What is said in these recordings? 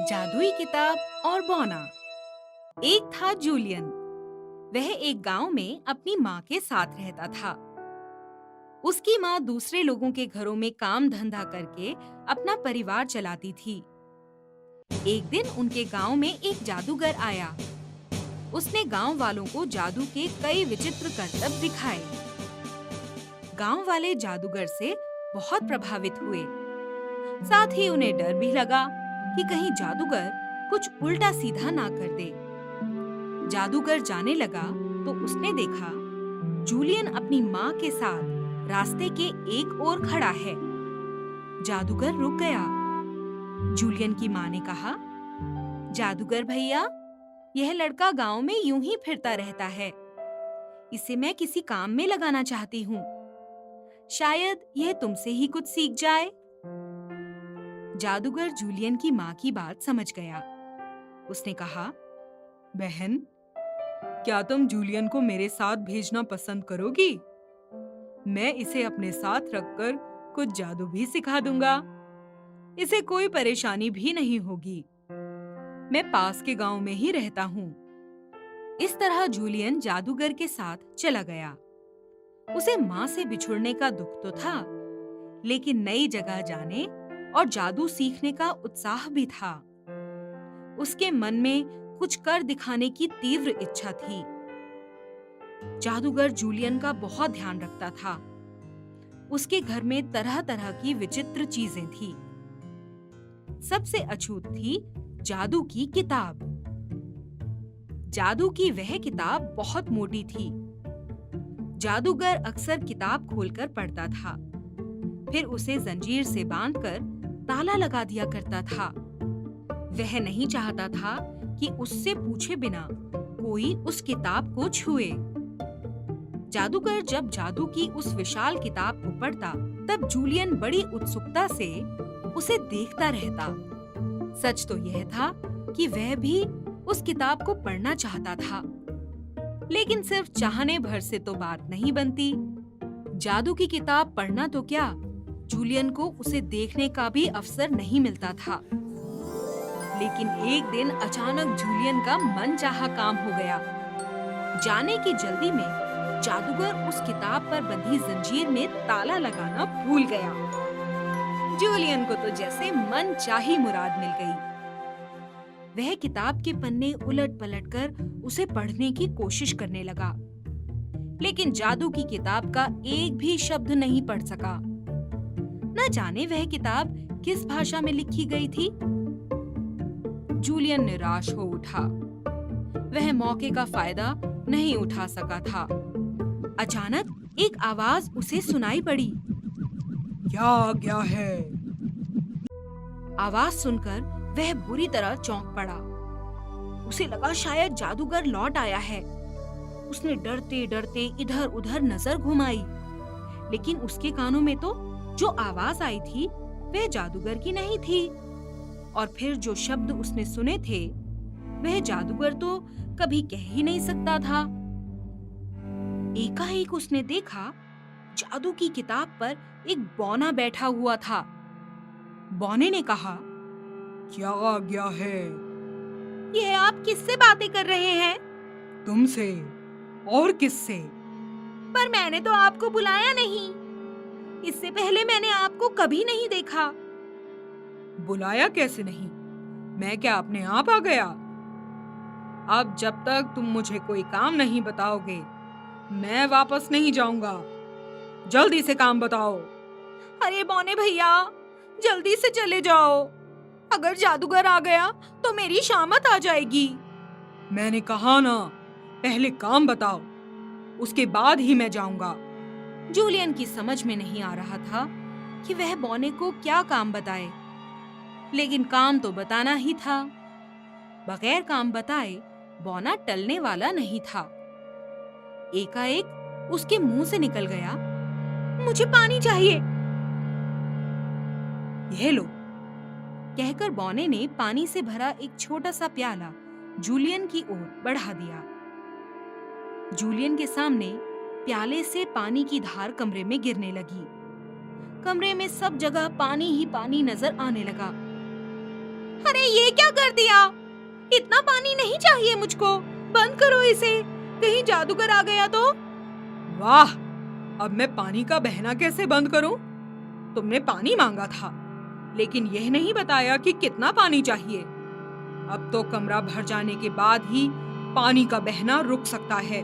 जादुई किताब और बौना। एक था जूलियन। वह एक गांव में अपनी माँ के साथ रहता था। उसकी माँ दूसरे लोगों के घरों में काम धंधा करके अपना परिवार चलाती थी। एक दिन उनके गांव में एक जादूगर आया। उसने गांव वालों को जादू के कई विचित्र करतब दिखाए। गांव वाले जादूगर से बहुत प्रभावित हुए। साथ ही उन्हें डर भी लगा कि कहीं जादूगर कुछ उल्टा सीधा ना कर दे। जादूगर जाने लगा तो उसने देखा जूलियन अपनी माँ के साथ रास्ते के एक ओर खड़ा है। जादूगर रुक गया। जूलियन की माँ ने कहा, जादूगर भैया, यह लड़का गांव में यूं ही फिरता रहता है। इसे मैं किसी काम में लगाना चाहती हूँ। शायद यह तुमसे ही कुछ सीख जाए। जादूगर जूलियन की माँ की बात समझ गया। उसने कहा, बहन, क्या तुम जूलियन को मेरे साथ भेजना पसंद करोगी? मैं इसे अपने साथ रखकर कुछ जादू भी सिखा दूंगा। इसे कोई परेशानी भी नहीं होगी। मैं पास के गांव में ही रहता हूँ। इस तरह जूलियन जादूगर के साथ चला गया। उसे माँ से बिछुड़ने का दुख तो था, लेकिन नई जगह जाने और जादू सीखने का उत्साह भी था। उसके मन में कुछ कर दिखाने की तीव्र इच्छा थी। जादूगर जूलियन का बहुत ध्यान रखता था। उसके घर में तरह तरह की विचित्र चीजें थी। सबसे अछूत थी जादू की किताब। जादू की वह किताब बहुत मोटी थी। जादूगर अक्सर किताब खोलकर पढ़ता था, फिर उसे जंजीर से बांधकर ताला लगा दिया करता था। वह नहीं चाहता था कि उससे पूछे बिना कोई उस किताब को छुए। जादूगर जब जादू की उस विशाल किताब को पढ़ता, तब जूलियन बड़ी उत्सुकता से उसे देखता रहता। सच तो यह था कि वह भी उस किताब को पढ़ना चाहता था, लेकिन सिर्फ चाहने भर से तो बात नहीं बनती। जादू की किताब पढ़ना तो क्या, जूलियन को उसे देखने का भी अवसर नहीं मिलता था। लेकिन एक दिन अचानक जूलियन का मनचाहा काम हो गया। जाने की जल्दी में जादूगर उस किताब पर बंधी जंजीर में ताला लगाना भूल गया। जूलियन को तो जैसे मन चाही मुराद मिल गई। वह किताब के पन्ने उलट पलट कर उसे पढ़ने की कोशिश करने लगा, लेकिन जादू की किताब का एक भी शब्द नहीं पढ़ सका। न जाने वह किताब किस भाषा में लिखी गई थी। जूलियन निराश हो उठा। वह मौके का फायदा नहीं उठा सका था। अचानक एक आवाज उसे सुनाई पड़ी। क्या आ गया है? आवाज सुनकर वह बुरी तरह चौंक पड़ा। उसे लगा शायद जादूगर लौट आया है। उसने डरते डरते इधर उधर नजर घुमाई, लेकिन उसके कानों में तो जो आवाज आई थी वह जादूगर की नहीं थी। और फिर जो शब्द उसने सुने थे वह जादूगर तो कभी कह ही नहीं सकता था। एकाएक उसने देखा जादू की किताब पर एक बौना बैठा हुआ था। बौने ने कहा, क्या आ गया है? यह आप किससे बातें कर रहे हैं? तुमसे। और किससे? पर मैंने तो आपको बुलाया नहीं। इससे पहले मैंने आपको कभी नहीं देखा। बुलाया कैसे नहीं? मैं क्या अपने आप आ गया? अब जब तक तुम मुझे कोई काम नहीं बताओगे, मैं वापस नहीं जाऊंगा। जल्दी से काम बताओ। अरे बौने भैया, जल्दी से चले जाओ। अगर जादूगर आ गया तो मेरी शामत आ जाएगी। मैंने कहा ना, पहले काम बताओ, उसके बाद ही मैं जाऊंगा। जूलियन की समझ में नहीं आ रहा था कि वह बौने को क्या काम बताए, लेकिन काम तो बताना ही था। बगैर काम बताए बौना टलने वाला नहीं था। एकाएक उसके मुंह से निकल गया, मुझे पानी चाहिए। यह लो। कहकर बौने ने पानी से भरा एक छोटा सा प्याला जूलियन की ओर बढ़ा दिया। जूलियन के सामने प्याले से पानी की धार कमरे में गिरने लगी। कमरे में सब जगह पानी ही पानी नजर आने लगा। अरे ये क्या कर दिया? इतना पानी नहीं चाहिए मुझको। बंद करो इसे, कहीं जादूगर आ गया तो। वाह, अब मैं पानी का बहना कैसे बंद करूं? तुमने पानी मांगा था, लेकिन यह नहीं बताया कि कितना पानी चाहिए। अब तो कमरा भर जाने के बाद ही पानी का बहना रुक सकता है।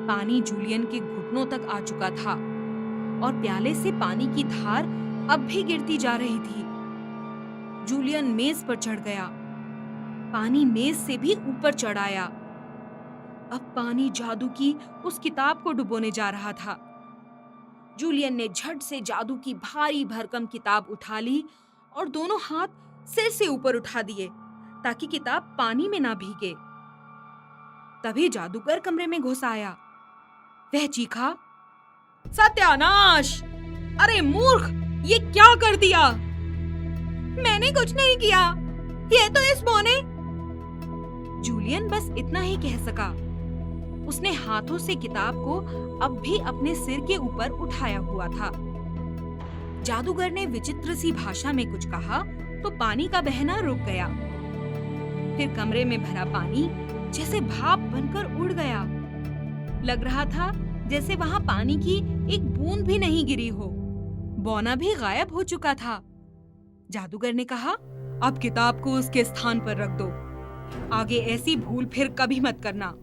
पानी जूलियन के घुटनों तक आ चुका था और प्याले से पानी की धार अब भी गिरती जा रही थी। जूलियन मेज पर चढ़ गया। पानी मेज से भी ऊपर चढ़ आया। अब पानी जादू की उस किताब को डुबोने जा रहा था। जूलियन ने झट से जादू की भारी भरकम किताब उठा ली और दोनों हाथ सिर से ऊपर उठा दिए ताकि किताब पानी में ना भीगे। तभी जादूगर कमरे में घुस आया। वह चीखा, सत्यानाश! अरे मूर्ख, ये क्या कर दिया? मैंने कुछ नहीं किया, ये तो इस बौ ने। जूलियन बस इतना ही कह सका। उसने हाथों से किताब को अब भी अपने सिर के ऊपर उठाया हुआ था। जादूगर ने विचित्र सी भाषा में कुछ कहा तो पानी का बहना रुक गया। फिर कमरे में भरा पानी जैसे भाप बनकर उड़ गया। लग रहा था जैसे वहां पानी की एक बूंद भी नहीं गिरी हो। बौना भी गायब हो चुका था। जादूगर ने कहा, अब किताब को उसके स्थान पर रख दो। आगे ऐसी भूल फिर कभी मत करना।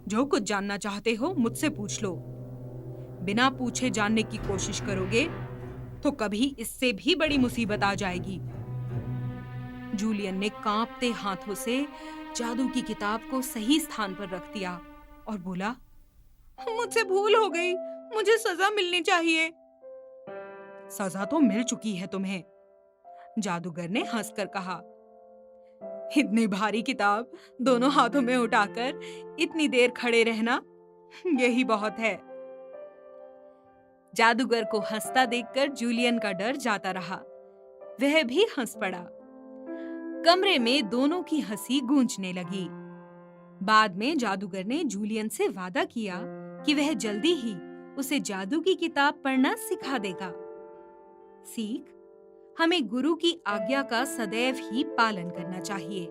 जो कुछ जानना चाहते हो मुझसे पूछ लो। बिना पूछे जानने की कोशिश करोगे तो कभी इससे भी बड़ी मुसीबत आ जाएगी। जूलियन ने कांपते हाथों से जादू की किताब को सही स्थान पर रख दिया और बोला, मुझसे भूल हो गई, मुझे सजा मिलनी चाहिए। सजा तो मिल चुकी है तुम्हें, जादूगर ने हंसकर कहा। इतनी भारी किताब दोनों हाथों में उठाकर इतनी देर खड़े रहना, यही बहुत है। जादूगर को हंसता देखकर जूलियन का डर जाता रहा। वह भी हंस पड़ा। कमरे में दोनों की हंसी गूंजने लगी। बाद में जादूगर ने जूलियन से वादा किया कि वह जल्दी ही उसे जादू की किताब पढ़ना सिखा देगा। सीख, हमें गुरु की आज्ञा का सदैव ही पालन करना चाहिए।